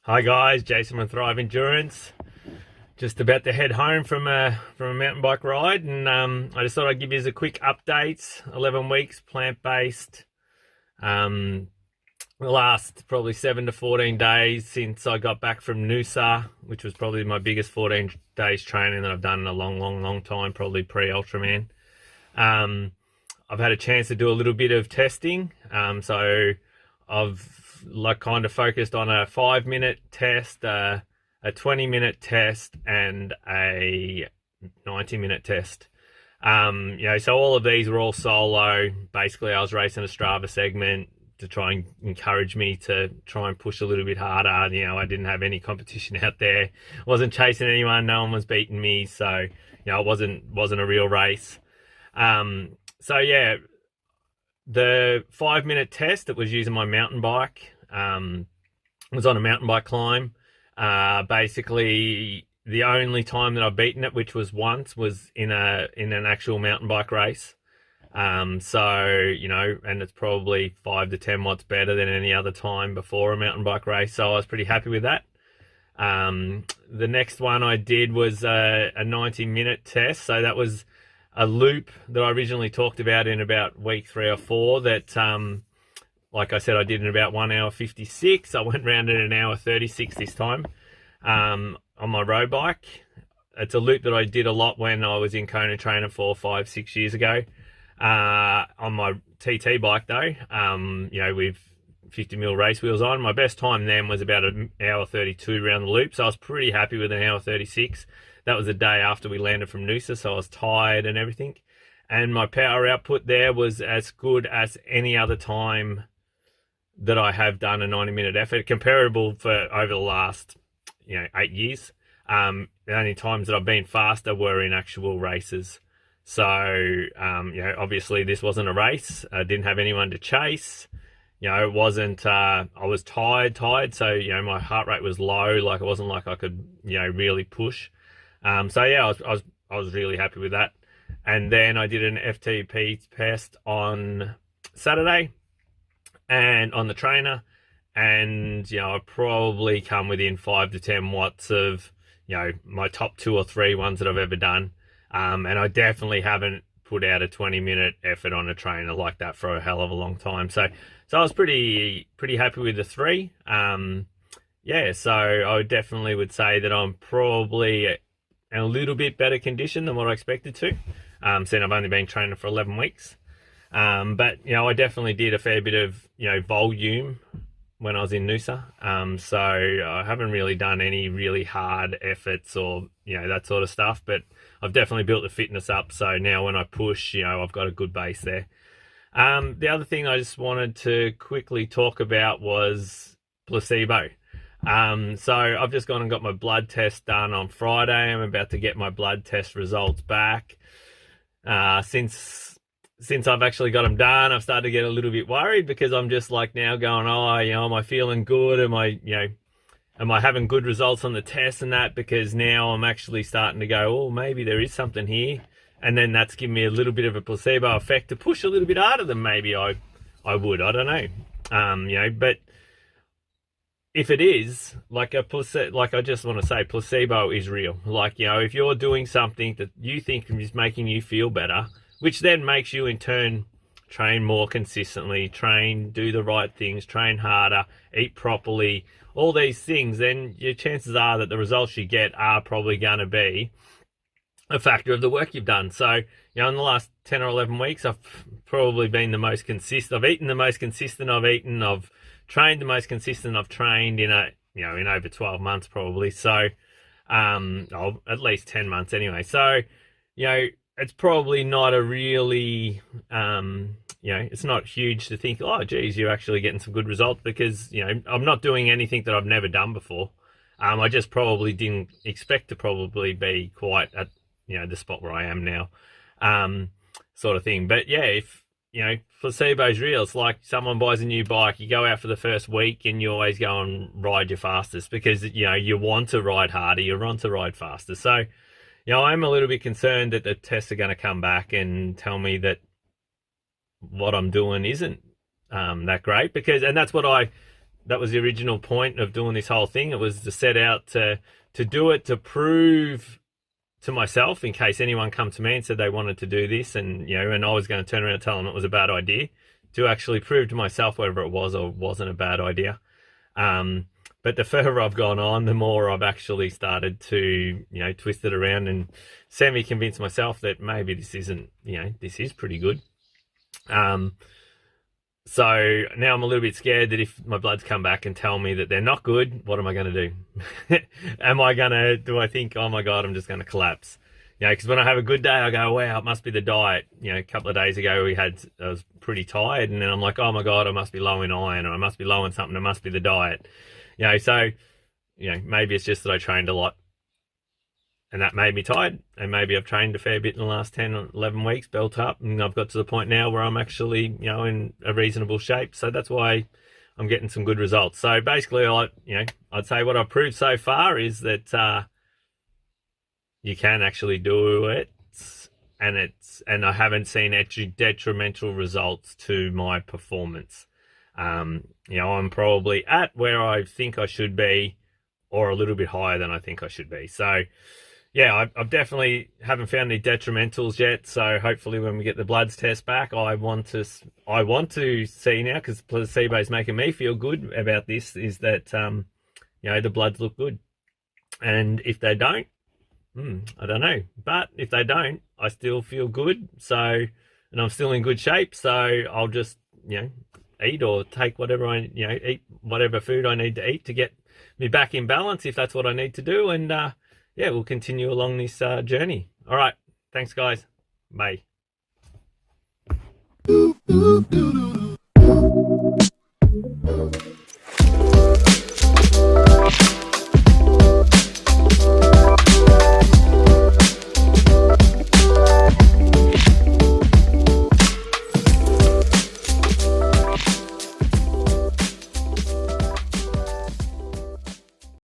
Hi guys, Jason with Thrive Endurance. Just about to head home from a mountain bike ride, and I just thought I'd give you a quick update. 11 weeks plant-based. Um, the last probably 7 to 14 days since I got back from Noosa, which was probably my biggest 14 days training that I've done in a long time, probably pre-Ultraman. I've had a chance to do a little bit of testing, so I've kind of focused on a 5-minute test, a 20-minute test, and a 90-minute test. So all of these were all solo. Basically, I was racing a Strava segment to try and encourage me to try and push a little bit harder. I didn't have any competition out there. I wasn't chasing anyone. No one was beating me. So, it wasn't a real race. So yeah, the 5-minute test that was using my mountain bike, was on a mountain bike climb. Basically the only time that I've beaten it, which was once, was in an actual mountain bike race. And it's probably 5 to 10 watts better than any other time before a mountain bike race. So I was pretty happy with that. The next one I did was a 90-minute test. So that was a loop that I originally talked about in about week 3 or 4 that, like I said, I did in about 1 hour 56. I went round in 1 hour 36 this time, on my road bike. It's a loop that I did a lot when I was in Kona training 4, 5, 6 years ago. On my TT bike though, with 50mm race wheels on, my best time then was about 1 hour 32 around the loop. So I was pretty happy with 1 hour 36. That was the day after we landed from Noosa, so I was tired and everything. And my power output there was as good as any other time that I have done a 90-minute effort, comparable for over the last, 8 years. The only times that I've been faster were in actual races. So, obviously this wasn't a race. I didn't have anyone to chase. It wasn't, I was tired. So, my heart rate was low. Like, it wasn't like I could, really push. I was really happy with that. And then I did an FTP test on Saturday and on the trainer, and I probably come within 5 to 10 watts of my top 2 or 3 ones that I've ever done. And I definitely haven't put out a 20-minute effort on a trainer like that for a hell of a long time. So I was pretty happy with the 3. So I definitely would say that I'm probably in a little bit better condition than what I expected to, since I've only been training for 11 weeks. But I definitely did a fair bit of volume when I was in Noosa. So I haven't really done any really hard efforts or that sort of stuff, but I've definitely built the fitness up. So now when I push, I've got a good base there. The other thing I just wanted to quickly talk about was placebo. So I've just gone and got my blood test done on Friday. I'm about to get my blood test results back. Since I've actually got them done, I've started to get a little bit worried, because I'm just like now going, am I feeling good? Am I having good results on the test and that? Because now I'm actually starting to go, maybe there is something here. And then that's given me a little bit of a placebo effect to push a little bit harder than maybe I would. I don't know. But if it is like I just want to say, placebo is real. Like, if you're doing something that you think is making you feel better, which then makes you in turn train more consistently, do the right things, train harder, eat properly, all these things, then your chances are that the results you get are probably going to be a factor of the work you've done. So, in the last 10 or 11 weeks, I've probably been the most consistent. I've eaten the most consistent I've eaten. I've trained the most consistent I've trained in in over 12 months probably. So, at least 10 months anyway. So, it's probably not a really, it's not huge to think, oh, geez, you're actually getting some good results, because, I'm not doing anything that I've never done before. I just probably didn't expect to probably be quite at, the spot where I am now, sort of thing. But yeah, if, placebo's real. It's like someone buys a new bike, you go out for the first week and you always go and ride your fastest, because, you want to ride harder, you want to ride faster. So, I'm a little bit concerned that the tests are going to come back and tell me that what I'm doing isn't that great, and that's what I that was the original point of doing this whole thing. It was to set out to do it to prove to myself, in case anyone come to me and said they wanted to do this, and and I was going to turn around and tell them it was a bad idea, to actually prove to myself whether it was or wasn't a bad idea. But the further I've gone on, the more I've actually started to, twist it around and semi-convince myself that maybe this isn't, this is pretty good. So now I'm a little bit scared that if my bloods come back and tell me that they're not good, what am I going to do? Do I think, oh my God, I'm just going to collapse? Because when I have a good day, I go, wow, it must be the diet. A couple of days ago, I was pretty tired, and then I'm like, oh my God, I must be low in iron, or I must be low in something. It must be the diet. So, maybe it's just that I trained a lot and that made me tired. And maybe I've trained a fair bit in the last 10 or 11 weeks, built up, and I've got to the point now where I'm actually, in a reasonable shape. So that's why I'm getting some good results. So basically, I'd say what I've proved so far is that you can actually do it, and I haven't seen detrimental results to my performance. I'm probably at where I think I should be, or a little bit higher than I think I should be. So yeah, I definitely haven't found any detrimentals yet. So hopefully when we get the bloods test back, I want to see now, because placebo is making me feel good about this, is that, the bloods look good. And if they don't, I don't know. But if they don't, I still feel good. So, and I'm still in good shape. So I'll just, eat or take whatever eat whatever food I need to eat to get me back in balance, if that's what I need to do. And, we'll continue along this journey. All right. Thanks, guys. Bye.